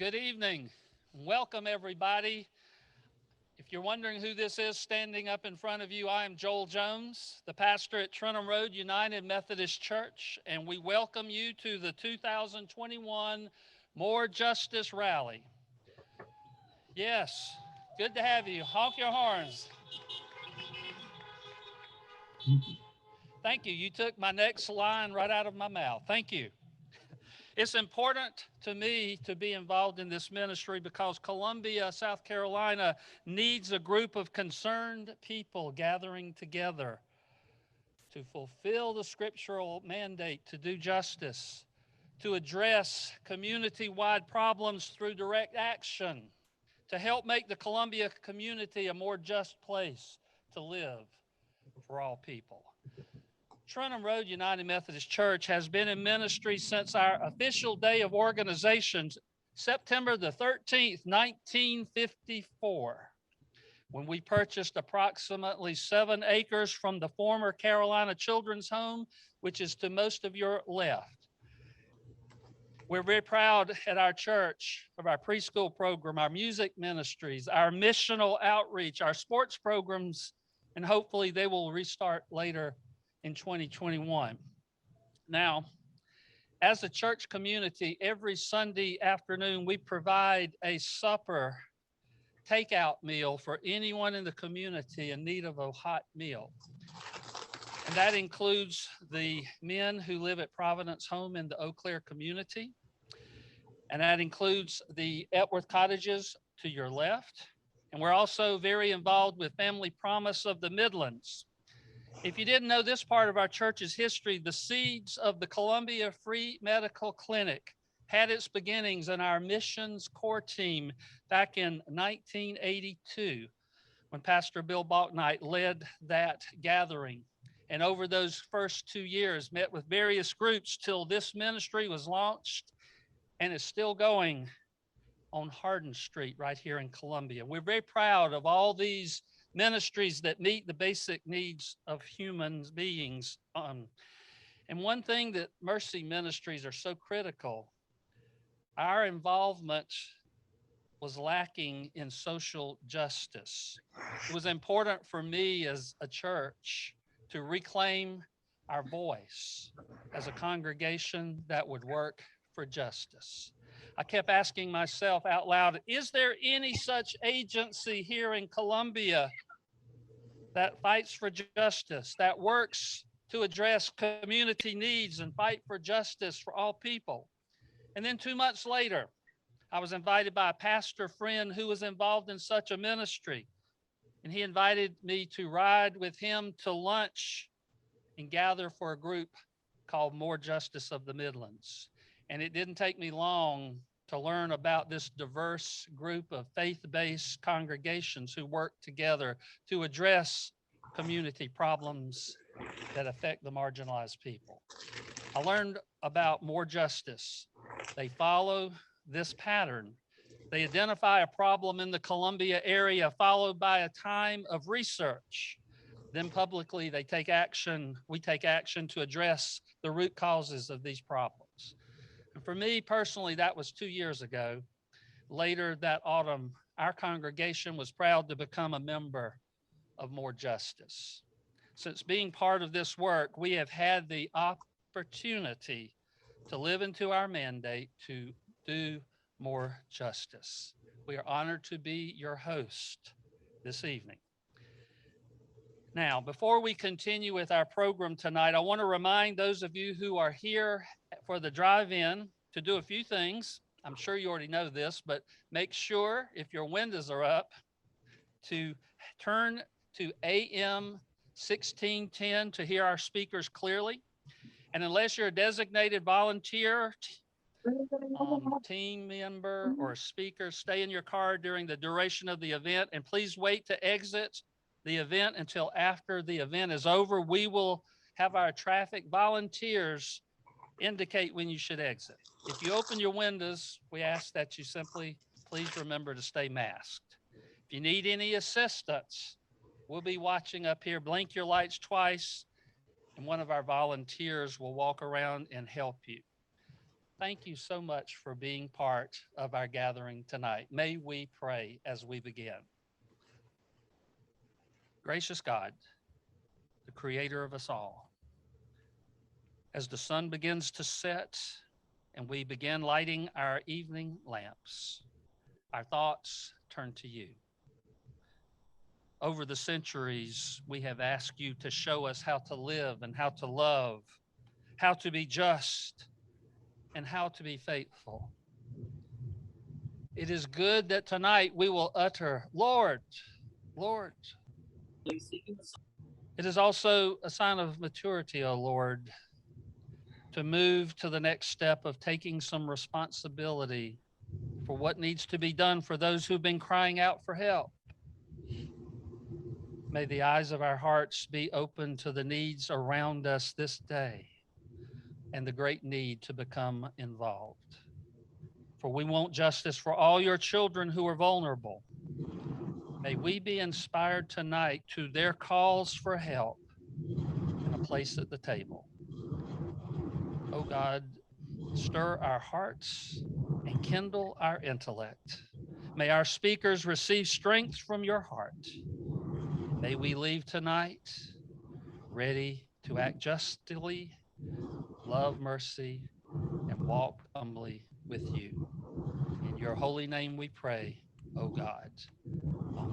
Good evening. Welcome, everybody. If you're wondering who this is standing up in front of you, I am Joel Jones, the pastor at Trentham Road United Methodist Church, and we welcome you to the 2021 More Justice Rally. Yes, good to have you. Honk your horns. Thank you. You took my next line right out of my mouth. Thank you. It's important to me to be involved in this ministry because Columbia, South Carolina needs a group of concerned people gathering together to fulfill the scriptural mandate to do justice, to address community-wide problems through direct action, to help make the Columbia community a more just place to live for all people. Trentham Road United Methodist Church has been in ministry since our official day of organization, September the 13th, 1954, when we purchased approximately 7 acres from the former Carolina Children's Home, which is to most of your left. We're very proud at our church of our preschool program, our music ministries, our missional outreach, our sports programs, and hopefully they will restart later in 2021. Now, as a church community, every Sunday afternoon, we provide a supper takeout meal for anyone in the community in need of a hot meal. And that includes the men who live at Providence Home in the Eau Claire community. And that includes the Epworth Cottages to your left. And we're also very involved with Family Promise of the Midlands. If you didn't know this part of our church's history, the seeds of the Columbia Free Medical Clinic had its beginnings in our missions core team back in 1982, when Pastor Bill Balknight led that gathering. And over those first 2 years, met with various groups till this ministry was launched and is still going on Hardin Street right here in Columbia. We're very proud of all these ministries that meet the basic needs of human beings. And one thing that Mercy Ministries are so critical, our involvement was lacking in social justice. It was important for me as a church to reclaim our voice as a congregation that would work for justice. I kept asking myself out loud, is there any such agency here in Columbia that fights for justice, that works to address community needs and fight for justice for all people? And then 2 months later, I was invited by a pastor friend who was involved in such a ministry. And he invited me to ride with him to lunch and gather for a group called More Justice of the Midlands. And it didn't take me long to learn about this diverse group of faith-based congregations who work together to address community problems that affect the marginalized people. I learned about More Justice. They follow this pattern. They identify a problem in the Columbia area, followed by a time of research. Then publicly, they take action. We take action to address the root causes of these problems. And for me personally, that was 2 years ago. Later that autumn, our congregation was proud to become a member of More Justice. Since being part of this work, we have had the opportunity to live into our mandate to do more justice. We are honored to be your host this evening. Now, before we continue with our program tonight, I want to remind those of you who are here for the drive-in to do a few things. I'm sure you already know this, but make sure if your windows are up to turn to AM 1610 to hear our speakers clearly. And unless you're a designated volunteer, team member, or speaker, stay in your car during the duration of the event, and please wait to exit the event until after the event is over. We will have our traffic volunteers indicate when you should exit. If you open your windows, we ask that you simply please remember to stay masked. If you need any assistance, we'll be watching up here. Blink your lights twice, and one of our volunteers will walk around and help you. thank you so much for being part of our gathering tonight. May we pray as we begin. Gracious God, the creator of us all, as the sun begins to set and we begin lighting our evening lamps, our thoughts turn to you. Over the centuries, we have asked you to show us how to live and how to love, how to be just, and how to be faithful. It is good that tonight we will utter, Lord, Lord. It is also a sign of maturity, O Lord, to move to the next step of taking some responsibility for what needs to be done for those who've been crying out for help. May the eyes of our hearts be open to the needs around us this day and the great need to become involved. For we want justice for all your children who are vulnerable. May we be inspired tonight to their calls for help and a place at the table. Oh God, stir our hearts and kindle our intellect. May our speakers receive strength from your heart. May we leave tonight ready to act justly, love mercy, and walk humbly with you. In your holy name we pray, O God. Amen.